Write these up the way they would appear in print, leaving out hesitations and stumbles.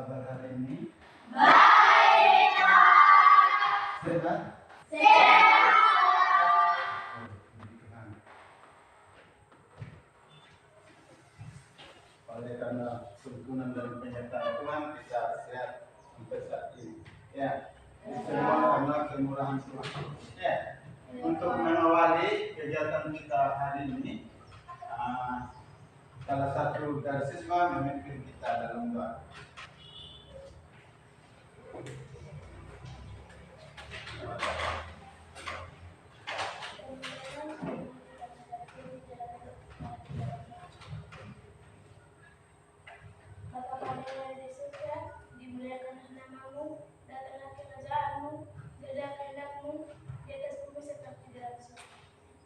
kabar hari ini? Baik, Pak. Sehat? Sehat. Oleh karena tuntunan dan penyertaan Tuhan kita sehat sampai saat ini. Ya, semua karena kemurahan Tuhan. Ya, untuk mengawali kegiatan kita hari ini, salah satu dari siswa memimpin kita dalam doa. Bapa kami yang di surga, dimuliakanlah namamu, datanglah kerajaanmu, jadilah kehendakmu di atas bumi seperti di dalam surga.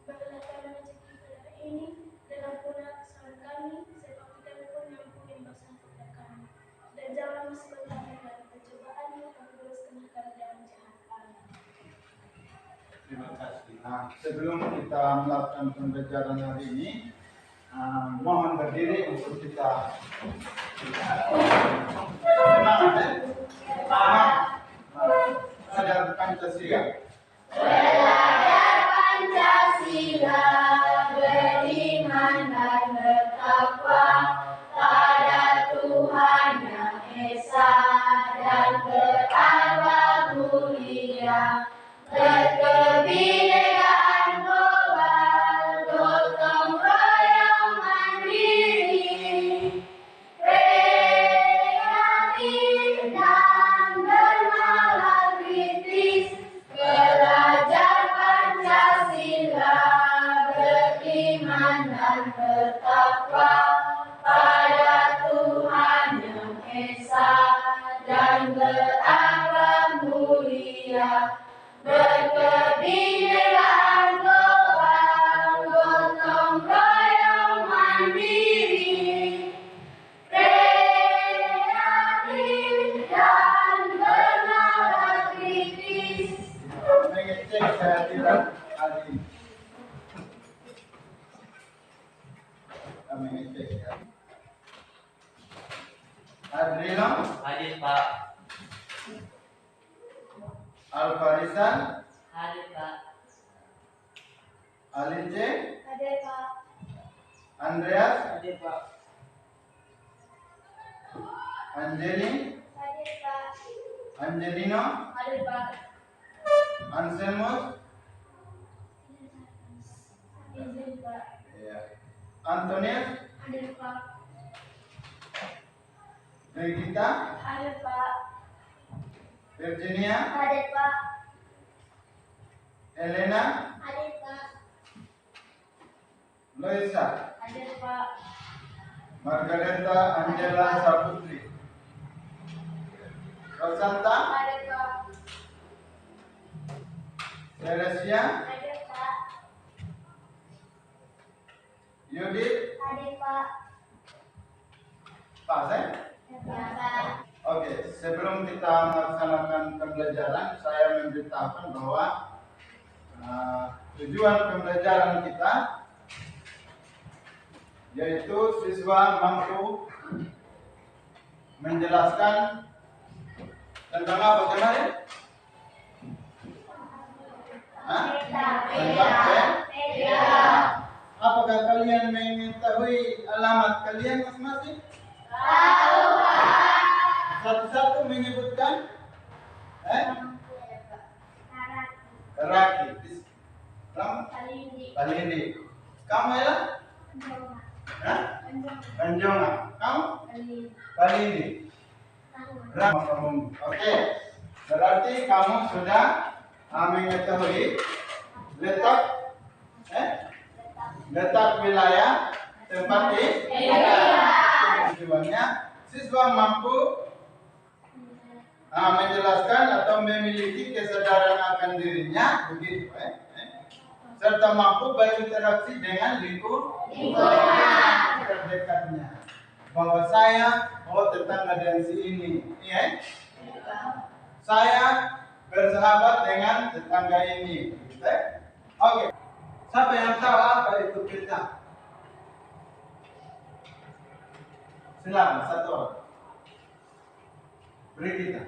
Berilah kami rezeki pada hari ini, dan ampunilah kesalahan kami, seperti kami pun mengampuni dosa kepada kami. Dan janganlah masukkan kami dalam pencobaan, tapi bebaskanlah kami dari jahat. Amin. Terima kasih. Nah, sebelum kita melakukan pembelajaran hari ini, mohon berdiri untuk kita semangat ya. Belajar Pancasila. Belajar Pancasila, beriman dan bertakwa pada Tuhan Yang Esa dan berakhlak mulia, berkebinekaan global, gotong royong mandiri, kreatif dan bernalar kritis, belajar Pancasila, beriman dan bertakwa pada Tuhan Yang Esa dan berakhlak mulia, berkebinekaan global, gotong royong mandiri, kreatif dan bernalar kritis. Mengecek kehadiran hari ini. Kita mengecek ya. Adrino, Hadir Pak. Alfarisan, Hadir Pak. Alince, Hadir Pak. Andreas, Hadir Pak. Anjeli, Hadir Pak. Angelino, Hadir Pak. Anselmus, Izin Pak. ya. Antonius, Hadir Pak. Regita, Hadir Pak. Virginia, Hadir Pak. Elena, Hadir Pak. Loisa, Hadir Pak. Margareta Angela Saputri, Rosanta, Hadir Pak. Teresia, Hadir Pak. Yudit, Hadir Pak. pas ya? Ya Pak. Oke, sebelum kita melaksanakan pembelajaran, saya memberitahukan bahwa tujuan pembelajaran kita yaitu siswa mampu menjelaskan tentang apa kemarin? Tentang Media. apakah kalian mengetahui alamat kalian masing-masing? Tahu Pak. Satu-satu menyebutkan Raki, Palindi. Kamu ya? Anjonga. Kamu? Palindi. Oke. Berarti kamu sudah mengetahui letak wilayah tempat di tujuannya siswa mampu menjelaskan atau memiliki kesadaran akan dirinya begitu serta mampu berinteraksi dengan lingkungan terdekatnya bahwa saya tetangga dengan si ini ya saya bersahabat dengan tetangga ini gitu, Oke. Siapa yang tahu apa itu fitnah? Silakan satu orang. Beri kita.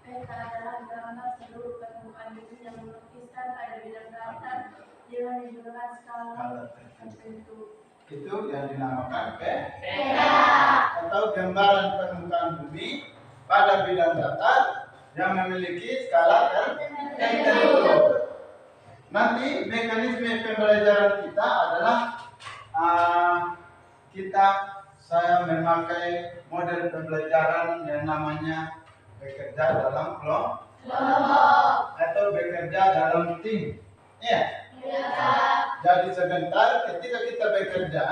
Peta adalah gambar seluruh permukaan bumi yang melukiskan pada bidang datar dengan menggunakan skala tertentu. Itu yang dinamakan peta atau gambaran permukaan bumi pada bidang datar yang memiliki skala tertentu. Nanti mekanisme pembelajaran kita adalah saya memakai model pembelajaran yang namanya bekerja dalam kelompok atau bekerja dalam tim. Ya. Jadi sebentar ketika kita bekerja,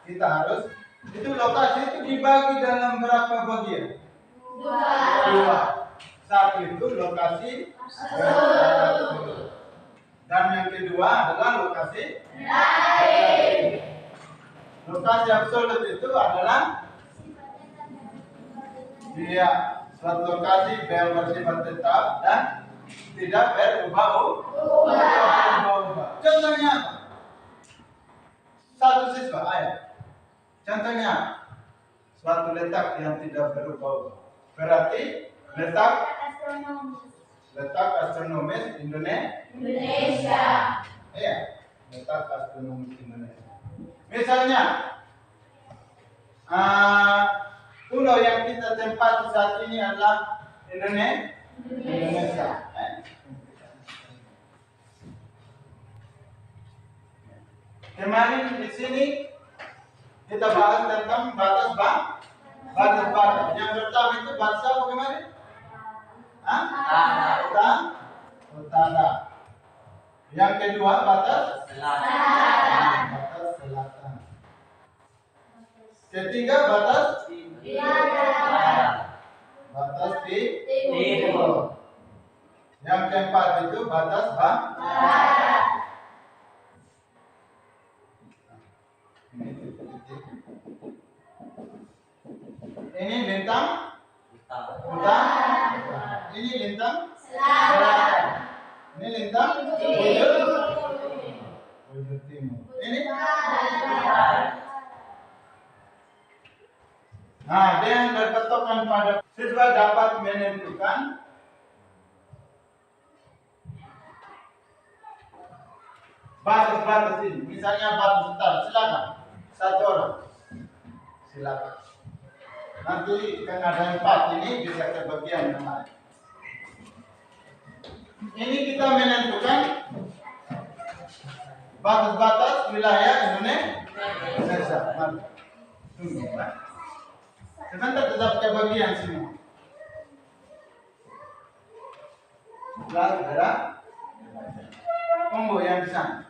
kita harus itu lokasi itu dibagi dalam berapa bagian? Dua. Satu itu lokasi dan yang kedua adalah lokasi lain. Lokasi absolut itu adalah suatu lokasi yang bersifat tetap dan tidak berubah-ubah. Contohnya apa? Satu siswa, ayo. Contohnya suatu letak yang tidak berubah-ubah. Berarti letak astronomis Indonesia. Iya, letak astronomis Indonesia. Misalnya, pulau yang kita tempati saat ini adalah Indonesia. Kemarin di sini kita bahas tentang batas. Yang pertama itu batas apa kemarin? Utara. Yang kedua batas selatan. Ketiga batas timur. Yang keempat itu batas barat. Ini lintang utara. Ini lintang selatan. Ini lintang bujur timur. Ini dengan berpatokan pada siswa dapat menentukan batas ini. Misalnya batas utara, silakan. Satu orang. Silakan. Nanti kan ada 4 ini bisa ke bagian yang lain. Ini kita menentukan batas-batas wilayah Indonesia. Tunggu, Pak. Sebentar tetap ke bagian semua. Lalu gerak. Tunggu yang di sana.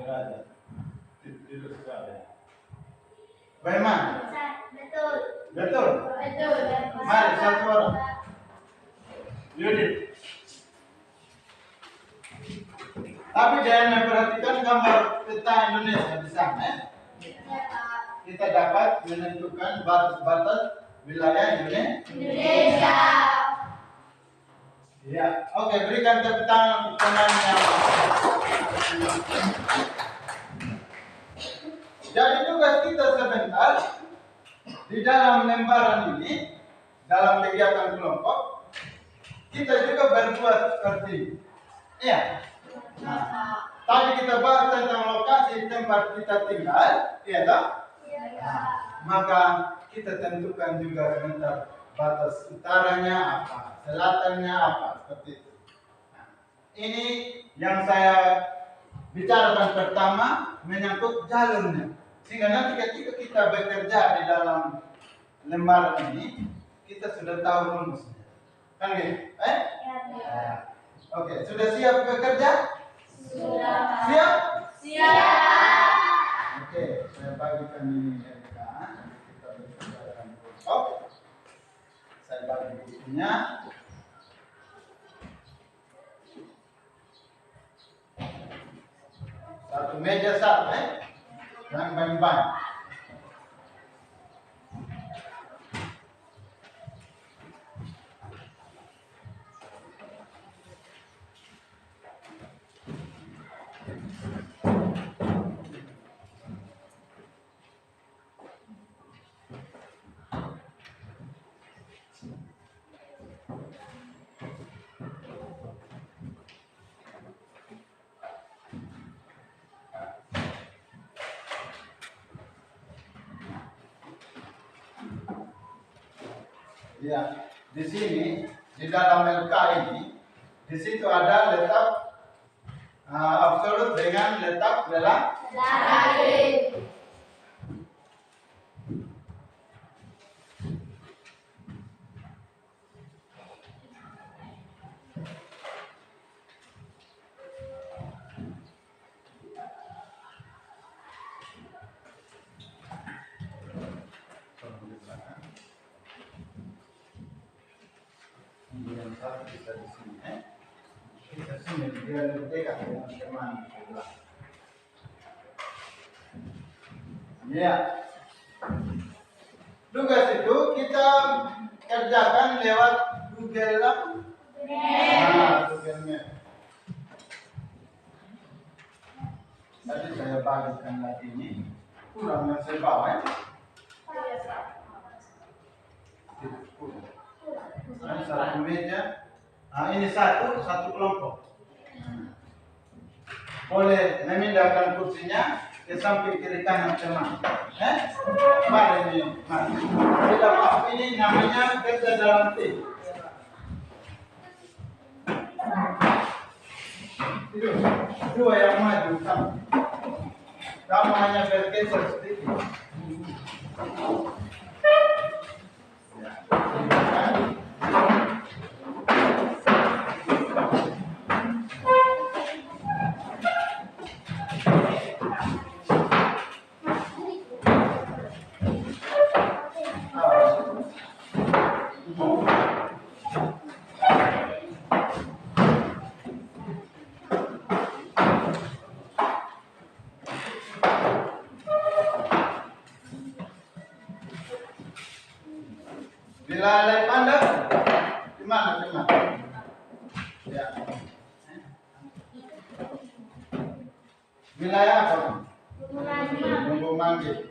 Berada. Tidur sekali. Bagaimana? Betul. Mari satu orang. Yudit. Tapi jangan memperhatikan gambar peta Indonesia di sana. Kita dapat menentukan batas-batas wilayah Indonesia. Ya, oke, berikan tepuk tangan untuk temannya. Jadi tugas kita sebentar di dalam lembaran ini, dalam kegiatan kelompok, kita juga berbuat seperti ini. Iya. Tadi kita bahas tentang lokasi tempat kita tinggal, iya toh? Maka kita tentukan juga sebentar batas utaranya apa, selatannya apa, seperti itu. Ini yang saya bicarakan pertama menyangkut jalurnya. Sehingga nanti ketika kita bekerja di dalam lembaran ini, kita sudah tahu rumusnya. Kan gitu? Oke, sudah siap bekerja? Sudah. Siap? Siap. Oke, saya bagikan ini mereka. Kita bekerja dalam kelompok. Saya bagi bukunya. Satu meja satu, Yang bang-bang. Ya, di sini di dalam LK ini, di situ ada letak absolut dengan letak relatif. Kemudian satu bisa di sini, bisa sini dia lebih dekat dengan teman sebelah. Ya, tugas itu kita kerjakan lewat Google Google Map. Tadi saya bagikan lagi ini, kurang yang saya bawa. Ini satu meja. Ini satu kelompok. Boleh memindahkan kursinya ke samping kiri kanan teman. Mari ini, mari. Tidak apa ini namanya kerja dalam tim. Dua yang maju kamu hanya bergeser sedikit. Wilayah pandang di mana teman? Ya. Wilayah apa? Bumbu Manggi.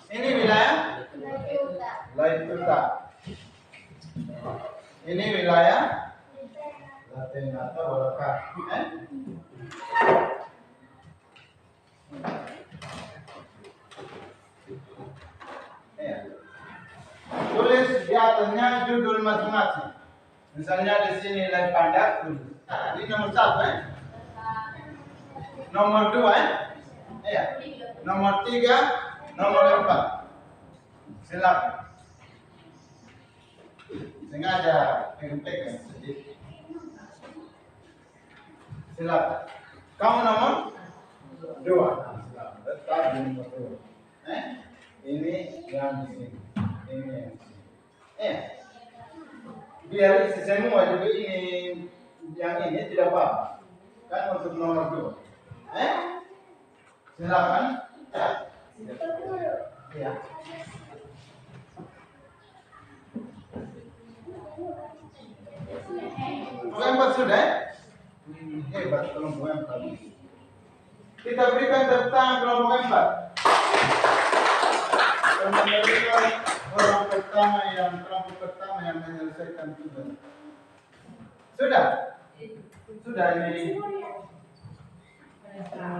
Ini wilayah Laituta. Ini wilayah Laten atau Walaka. Tulis di atasnya judul masing-masing. Misalnya di sini nilai pandang tulis. Ini nomor 1 Nomor 2 Iya. Nomor 3, nomor 4. Silakan. Sengaja pegang sedikit. Silakan. Kamu nomor 2. Tetap di nomor 2. Ini yang di sini. Ini yang di sini. Biar isi semua juga ini yang ini tidak apa-apa. Kan untuk nomor 2. Silakan. Ya. Kelompok sudah? Hebat kelompok 4. Kita berikan tepuk tangan kelompok 4. Kelompok pertama yang menyelesaikan tugas. Sudah? Sudah ini.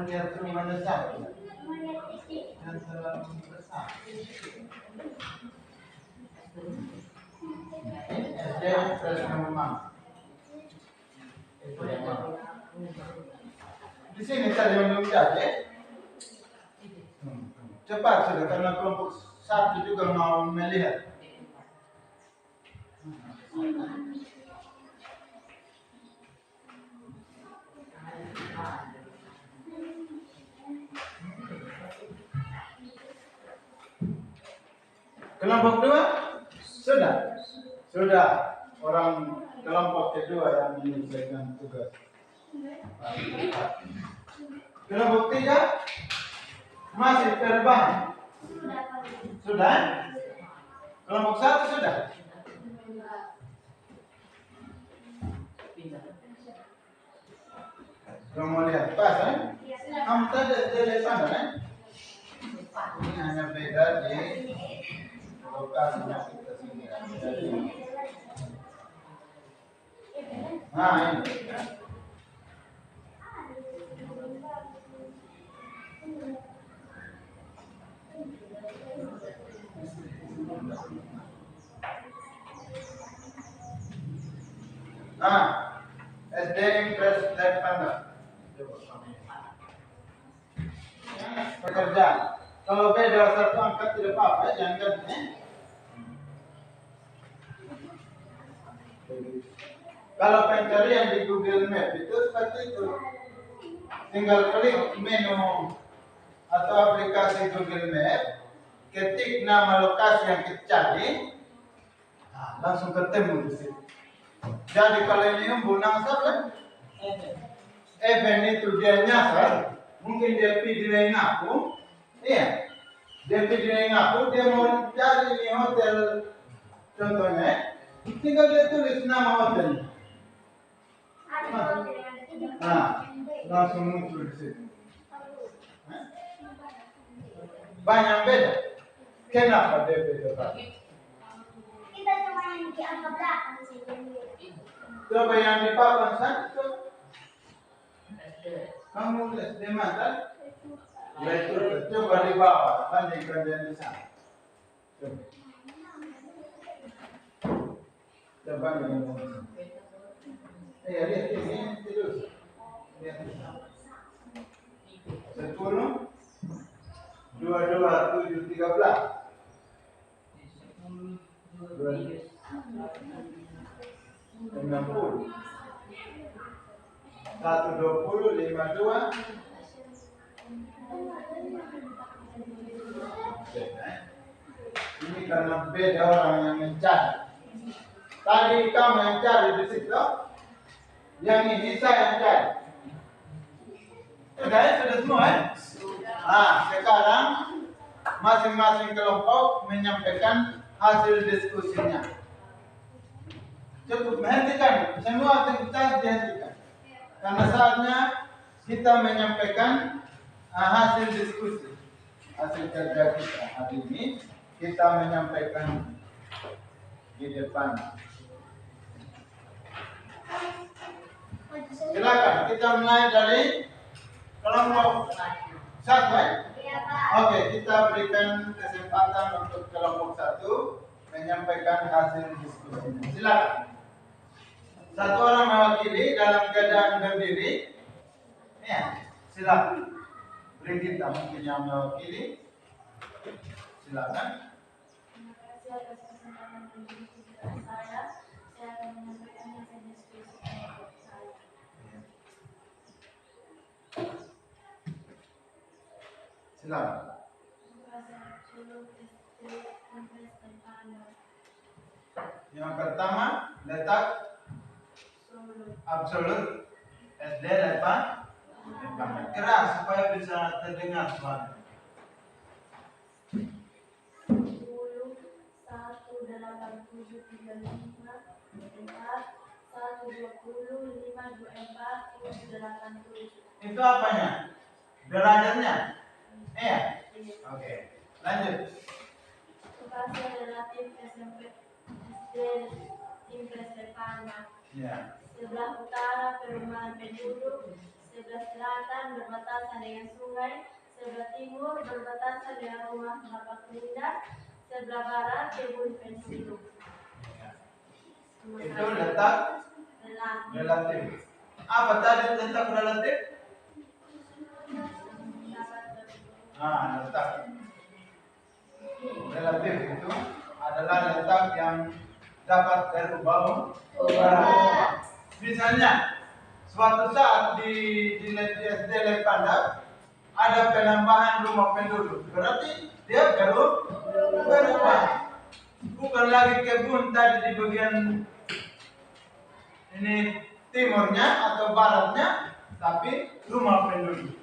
Lihat semuanya sama. Dan selalu besar. SD fresh memang. Itu yang mana? Di sini saya belum jadi. Cepat sudah karena kelompok 1 juga mau melihat. Kelompok 2 sudah orang kelompok kedua yang menyelesaikan tugas. Belum bukti kan? Masih terbang. Sudah Pak. Sudah? Kelompok 1 sudah? Kamu mau lihat pas kan? Iya, sudah. Kamu tadi dari sana kan? Ini hanya beda di lokasinya kita sini. Nah ini. Nah, SD Impres Lab Panda. Pekerjaan. Kalau beda satu angka tidak apa-apa, jangan ganti. Kalau pencarian di Google Map itu seperti itu. Tinggal klik menu atau aplikasi Google Map, ketik nama lokasi yang kita cari, nah, langsung ketemu di situ. Jadi kalau ini bunang kan? Even itu dia nyasar, mungkin dia video ngaku, iya, dia video ngaku, dia mau cari ini hotel, contohnya, tinggal dia tulis nama hotelnya. Nah, langsung muncul di situ. Banyak beda. Kenapa dia beda? Kita cuma yang di angka belakang sih. Coba yang di papan satu. Kamu lihat di mana? Ya itu. Coba di bawah, bandingkan dengan di sana. Coba. Coba dengan di sana. Lihat ini terus. Lihat. 10, 22, 7, 13. 60, 120, 52. Ini karena beda orang yang mencari. Tadi kamu yang cari di situ, yang ini saya yang cari. Sudah ya? Sudah semua ya? Nah, sekarang masing-masing kelompok menyampaikan hasil diskusinya. Cukup menghentikan, semua aktivitas dihentikan. Karena saatnya kita menyampaikan hasil diskusi, hasil kerja kita. Hari ini kita menyampaikan di depan. Silakan, kita mulai dari kelompok 1 ya? Iya Pak. Oke, kita berikan kesempatan untuk kelompok 1 menyampaikan hasil diskusinya. Silakan. Satu orang mewakili dalam keadaan berdiri. Ya, silakan. Beri kita mungkin yang mewakili. Silakan. Terima kasih atas kesempatan pemberian saya. Saya akan menyampaikan hasil diskusi kelompok saya. Silakan. Yang pertama, letak absolut SD letak keras supaya bisa terdengar suara. 10, 1, 8, 7, 35, 4, 1, 20, 5, 24, 7, 8, 7. Itu apanya? Derajatnya? Iya. Oke. Lanjut. Lokasi relatif SMP SD Impres Lepana. Ya. Sebelah utara perumahan penduduk, sebelah selatan berbatasan dengan sungai, sebelah timur berbatasan dengan rumah Bapak Linda, sebelah barat kebun pensiun. Itu letak relatif. Apa tadi letak relatif? Letak relatif itu adalah letak yang dapat terubah. Misalnya, suatu saat di SD Lepanda ada penambahan rumah penduduk, berarti dia berubah. Bukan lagi kebun tadi di bagian ini timurnya atau baratnya, tapi rumah penduduk.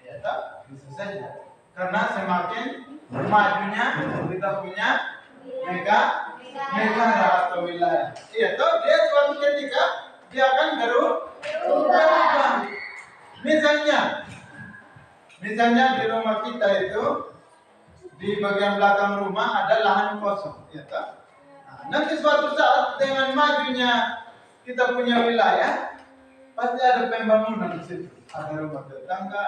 Ya, tak? Bisa saja. Karena semakin majunya kita punya negara atau wilayah. Iya, toh dia suatu ketika dia akan berubah. Misalnya di rumah kita itu di bagian belakang rumah ada lahan kosong, ya toh? Nah, nanti suatu saat dengan majunya kita punya wilayah, pasti ada pembangunan di situ. Ada rumah tetangga,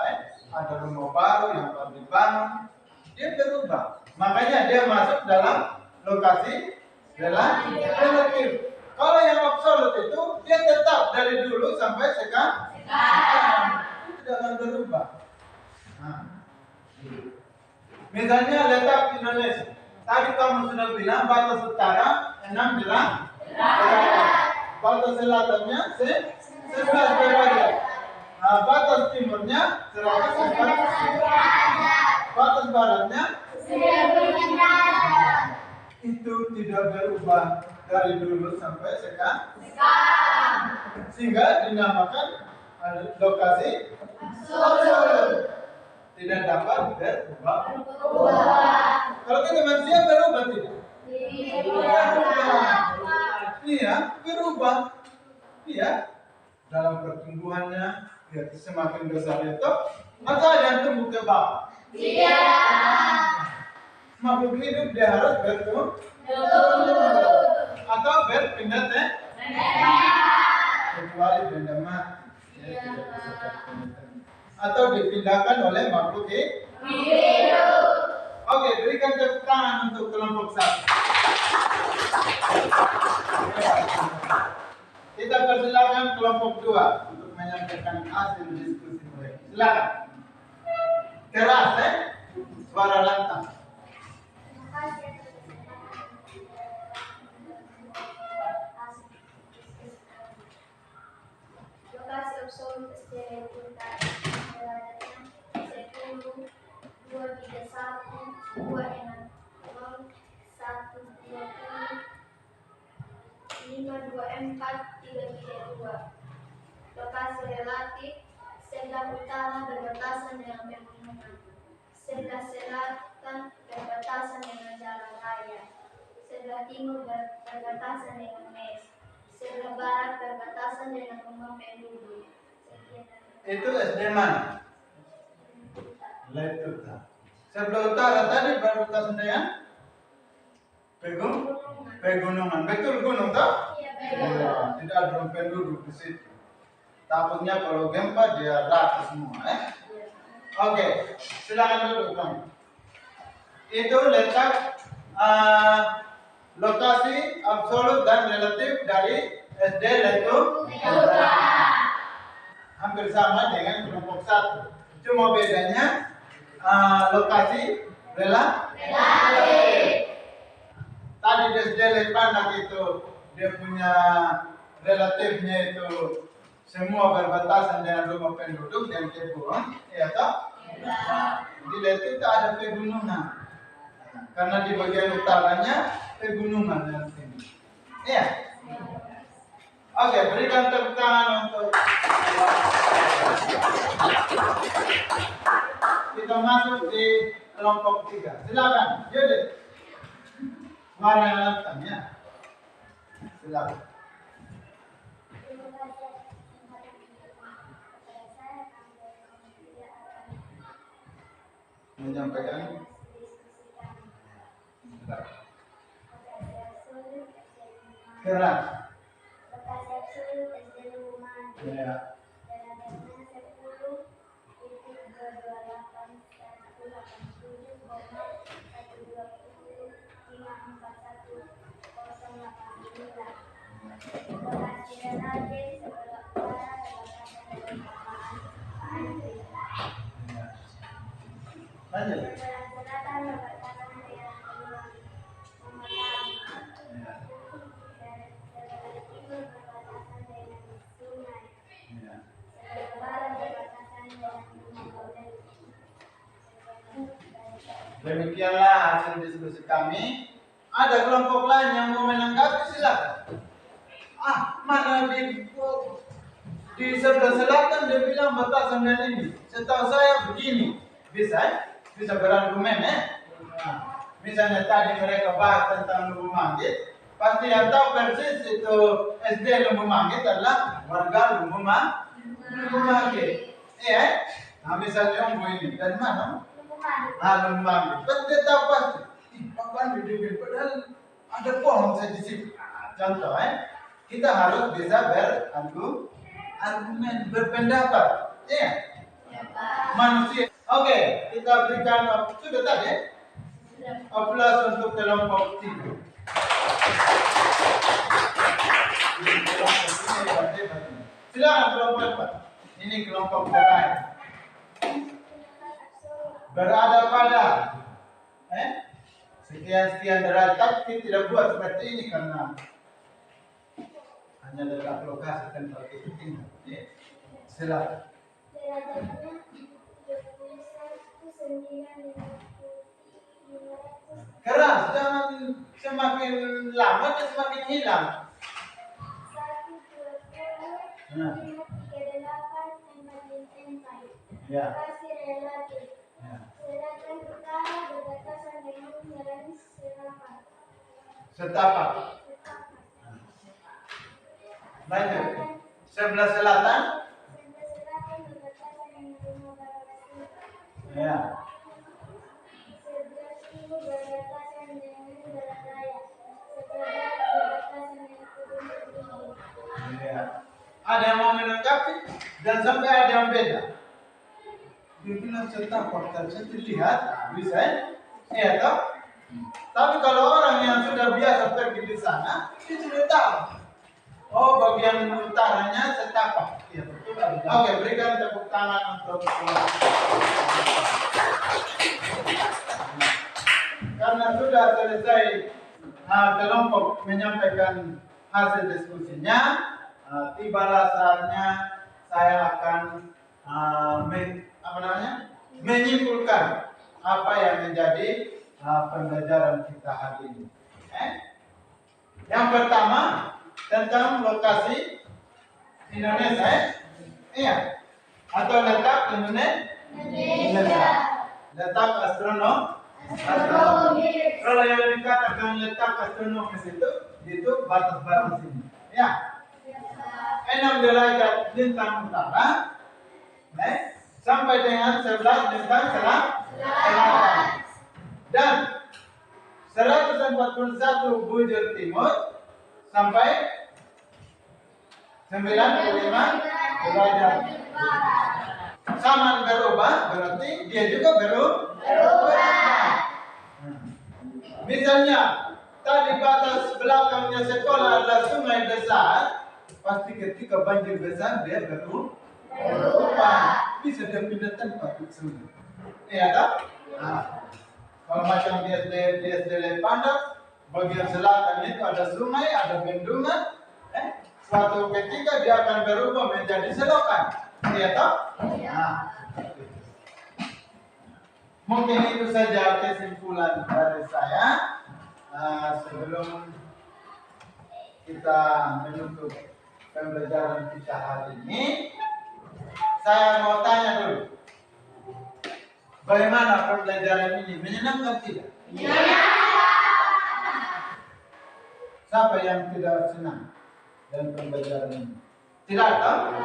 ada rumah baru yang baru dibangun. Dia berubah. Makanya dia masuk dalam lokasi relatif. Kalau yang absolut itu dia tetap dari dulu sampai sekarang. Itu tidak akan berubah. Nah, misalnya letak Indonesia. Tadi kamu sudah bilang batas utara 6 derajat. Batas selatannya 11 derajat. Nah, batas timurnya 104 derajat. Batas baratnya 90 derajat. Itu tidak berubah dari dulu sampai sekarang. Sehingga dinamakan lokasi absolut. Tidak dapat berubah. Kalau kita manusia berubah tidak? Iya, berubah. Iya, dalam pertumbuhannya dia semakin besar itu, maka ada yang tumbuh ke bawah. Makhluk hidup dia harus bertumbuh atau berpindah kecuali benda mati. Ya, tidak bisa berpindah. Atau dipindahkan oleh makhluk hidup. Oke, berikan tepuk tangan untuk kelompok 1. Kita persilakan kelompok 2 untuk menyampaikan hasil diskusi mereka. Silakan. Keras, suara lantang. Lokasi absolut SDN Punta derajatnya 10, 231, 260, 120, 524, 332. Lokasi relatif sebelah utara berbatasan dengan pegunungan, sebelah selatan berbatasan dengan jalan raya, sebelah timur berbatasan dengan mes, sebelah barat berbatasan dengan rumah penduduk. Itu SD mana? Letuta. Sebelah utara tadi berbatasan dengan pegunungan. Betul gunung tak? Iya, tidak ada rumah penduduk di situ. Takutnya kalau gempa dia rata semua. Oke, silakan duduk kamu. Itu letak lokasi absolut dan relatif dari SD Letuta. Hampir sama dengan kelompok 1. Cuma bedanya lokasi relatif. Tadi di SD Lepanak itu dia punya relatifnya itu semua berbatasan dengan rumah penduduk dan kebun, ya toh? Di Letuta ada pegunungan. Karena di bagian utaranya pegunungan yang tinggi. Iya. Oke, berikan tepuk tangan untuk kita masuk di kelompok 3. Silakan, Yudit. Warna yang lantang ya. Silakan. Menyampaikan. Keras. lokasi absolut SD Luman. Ya. Derajatnya 10, 228, 187, 120, 541, 089. Lokasi relatif sebelah utara berbatasan dengan Papaan. Lanjut. Sebelah selatan berbatasan dengan Peluang Pematang. Ya. Sebelah timur berbatasan dengan sungai. Ya. Sebelah barat berbatasan dengan Gunung Bawen. Demikianlah hasil diskusi kami. Ada kelompok lain yang mau menanggapi, silakan. Mana di di sebelah selatan dia bilang batasan dan ini. Setahu saya begini. Bisa, bisa berargumen Nah, misalnya tadi mereka bahas tentang Lumbu Manggit, pasti yang tahu persis itu SD Lumbu Manggit adalah warga Lumbu Manggit. Iya, nah misalnya Om Bu ini dari mana? Lumbu Manggit. Pasti dia tahu pasti. Pak Pandu dia bilang, padahal ada pohon saya di situ. Contoh kita harus bisa berargumen, berpendapat. Iya. Manusia. Oke, kita berikan sudah tadi aplaus untuk kelompok 3. Silakan kelompok 4. Ini kelompok terakhir. Berada pada sekian derajat, kita tidak buat seperti ini karena hanya letak lokasi tempat itu tinggal. Silakan. Keras, jangan semakin lama dan semakin hilang. Ya. Setapak. Lanjut. Sebelah selatan. Ya. Ya. Ada yang mau menanggapi dan sampai ada yang beda. Dia bilang setapak, saya lihat bisa ya toh. Tapi kalau orang yang sudah biasa pergi di sana, dia sudah tahu. Oh, bagian utaranya setapak. Ya, oke, berikan tepuk tangan untuk karena sudah selesai kelompok menyampaikan hasil diskusinya, tibalah saatnya saya akan menyimpulkan apa yang menjadi pembelajaran kita hari ini. Yang pertama tentang lokasi Indonesia, iya, atau letak Indonesia, letak astronomi. Kalau yang dikatakan letak astronomis itu batas-batas ini, ya. 6 derajat lintang utara, sampai dengan 11 lintang selatan, dan 141 bujur timur sampai 95 derajat. Sama berubah, berarti dia juga berubah. Misalnya tadi batas belakangnya sekolah adalah sungai besar, pasti ketika banjir besar dia berubah. Bisa dia pindah tempat ke sungai. Iya tak? Kalau macam di SD Pandak, bagian selatan itu ada sungai, ada bendungan. Suatu ketika dia akan berubah menjadi selokan. Iya tak? Mungkin itu saja kesimpulan dari saya. Sebelum kita menutup pembelajaran kita hari ini, saya mau tanya dulu, bagaimana pembelajaran ini? Menyenangkan tidak? Siapa yang tidak senang dengan pembelajaran ini? Tidak tahu?